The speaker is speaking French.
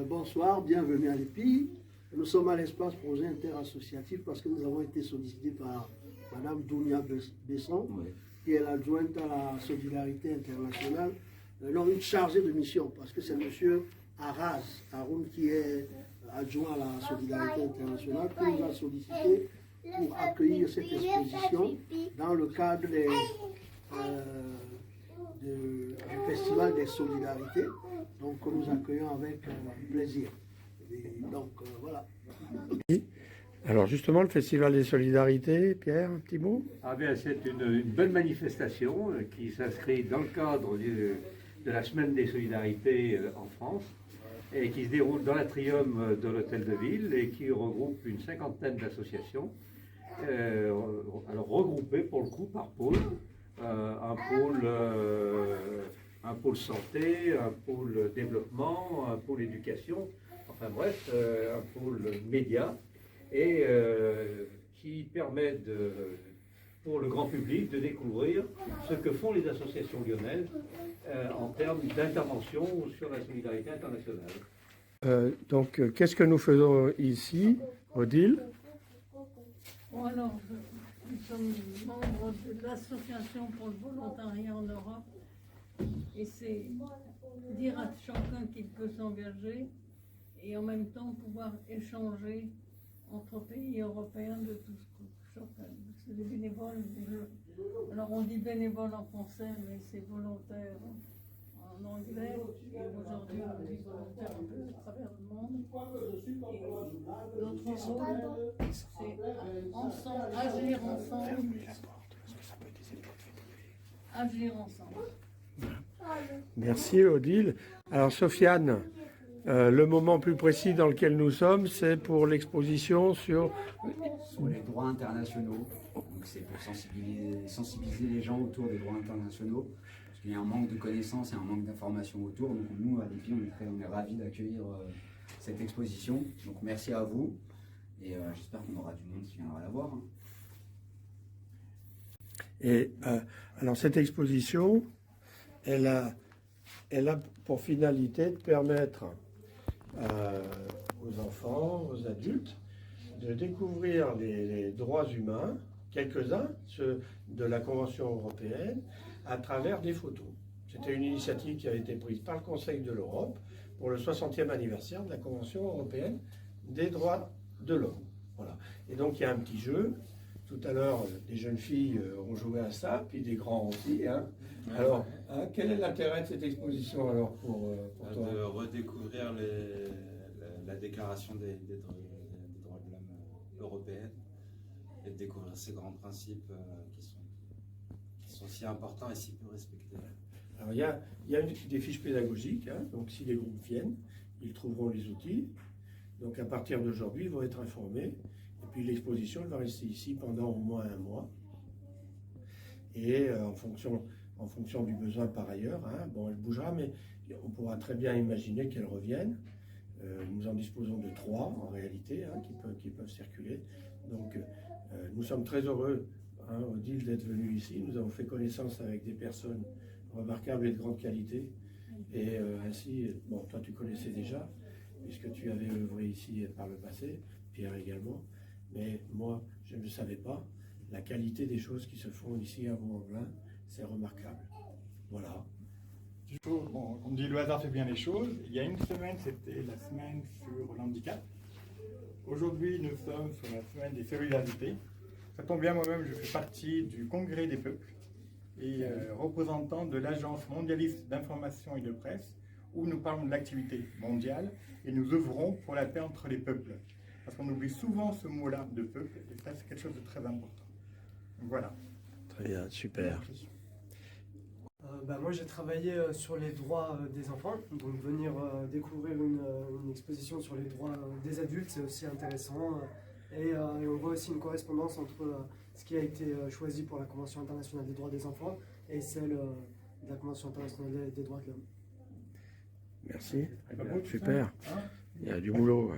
Bonsoir, bienvenue à l'EPI. Nous sommes à l'espace projet interassociatif parce que nous avons été sollicités par Mme Dounia Besson, qui est l'adjointe à la solidarité internationale, non, une chargée de mission, parce que c'est M. Araz Haroun qui est adjoint à la solidarité internationale, qui nous a sollicité pour accueillir cette exposition dans le cadre du Festival des Solidarités, donc que nous accueillons avec plaisir. Et donc voilà. Alors justement, le Festival des Solidarités, Pierre, un petit mot? C'est une bonne manifestation qui s'inscrit dans le cadre de la Semaine des Solidarités en France et qui se déroule dans l'atrium de l'Hôtel de Ville et qui regroupe une cinquantaine d'associations, alors regroupées pour le coup par pôle. Un pôle santé, un pôle développement, un pôle éducation, enfin bref, un pôle média, et qui permet pour le grand public de découvrir ce que font les associations lyonnaises en termes d'intervention sur la solidarité internationale. Donc, qu'est-ce que nous faisons ici, Odile? Bon, alors, nous sommes membres de l'Association pour le volontariat en Europe et c'est dire à chacun qu'il peut s'engager et en même temps pouvoir échanger entre pays européens de tout ce que chacun. C'est des bénévoles. Alors on dit bénévole en français, mais c'est volontaire en anglais. Et aujourd'hui on dit volontaire un peu à travers le monde. Et notre rôle, c'est ensemble, agir ensemble. Agir ensemble. Merci Odile. Alors Sofiane, le moment plus précis dans lequel nous sommes, c'est pour l'exposition sur les droits internationaux. Donc c'est pour sensibiliser les gens autour des droits internationaux. Parce qu'il y a un manque de connaissances et un manque d'informations autour. Donc nous, à l'EPI, on est ravis d'accueillir cette exposition. Donc merci à vous. Et j'espère qu'on aura du monde qui viendra la voir. Et alors cette exposition, elle a pour finalité de permettre aux enfants, aux adultes, de découvrir les droits humains, quelques-uns, ceux de la Convention européenne, à travers des photos. C'était une initiative qui a été prise par le Conseil de l'Europe pour le 60e anniversaire de la Convention européenne des droits de l'homme. Voilà. Et donc il y a un petit jeu. Tout à l'heure, des jeunes filles ont joué à ça, puis des grands aussi. Hein. Alors, quel est l'intérêt de cette exposition alors pour toi? De redécouvrir la déclaration des droits de l'homme européenne et de découvrir ces grands principes qui sont si importants et si peu respectés. Alors, il y a des fiches pédagogiques, hein, donc si les groupes viennent, ils trouveront les outils. Donc à partir d'aujourd'hui, ils vont être informés. Et puis l'exposition, elle va rester ici pendant au moins un mois. Et en fonction du besoin par ailleurs, hein, bon, elle bougera, mais on pourra très bien imaginer qu'elle revienne. Nous en disposons de 3 en réalité, hein, qui peuvent circuler. Donc nous sommes très heureux, hein, Odile, d'être venu ici. Nous avons fait connaissance avec des personnes remarquables et de grande qualité. Et ainsi, bon, toi tu connaissais déjà, puisque tu avais œuvré ici par le passé, Pierre également. Mais moi, je ne savais pas. La qualité des choses qui se font ici à Vaux-en-Velin, c'est remarquable. Voilà. Bon, on dit le hasard fait bien les choses. Il y a une semaine, c'était la semaine sur l'handicap. Aujourd'hui, nous sommes sur la semaine des solidarités. Ça tombe bien, moi-même, je fais partie du Congrès des peuples et représentant de l'Agence mondialiste d'information et de presse, où nous parlons de l'activité mondiale et nous œuvrons pour la paix entre les peuples. Parce qu'on oublie souvent ce mot-là de peuple, et ça c'est quelque chose de très important. Donc, voilà. Très bien, super. Moi j'ai travaillé sur les droits des enfants, donc venir découvrir une exposition sur les droits des adultes, c'est aussi intéressant. Et on voit aussi une correspondance entre ce qui a été choisi pour la Convention internationale des droits des enfants et celle de la Convention internationale des droits de l'homme. Merci, super. Il y a du boulot.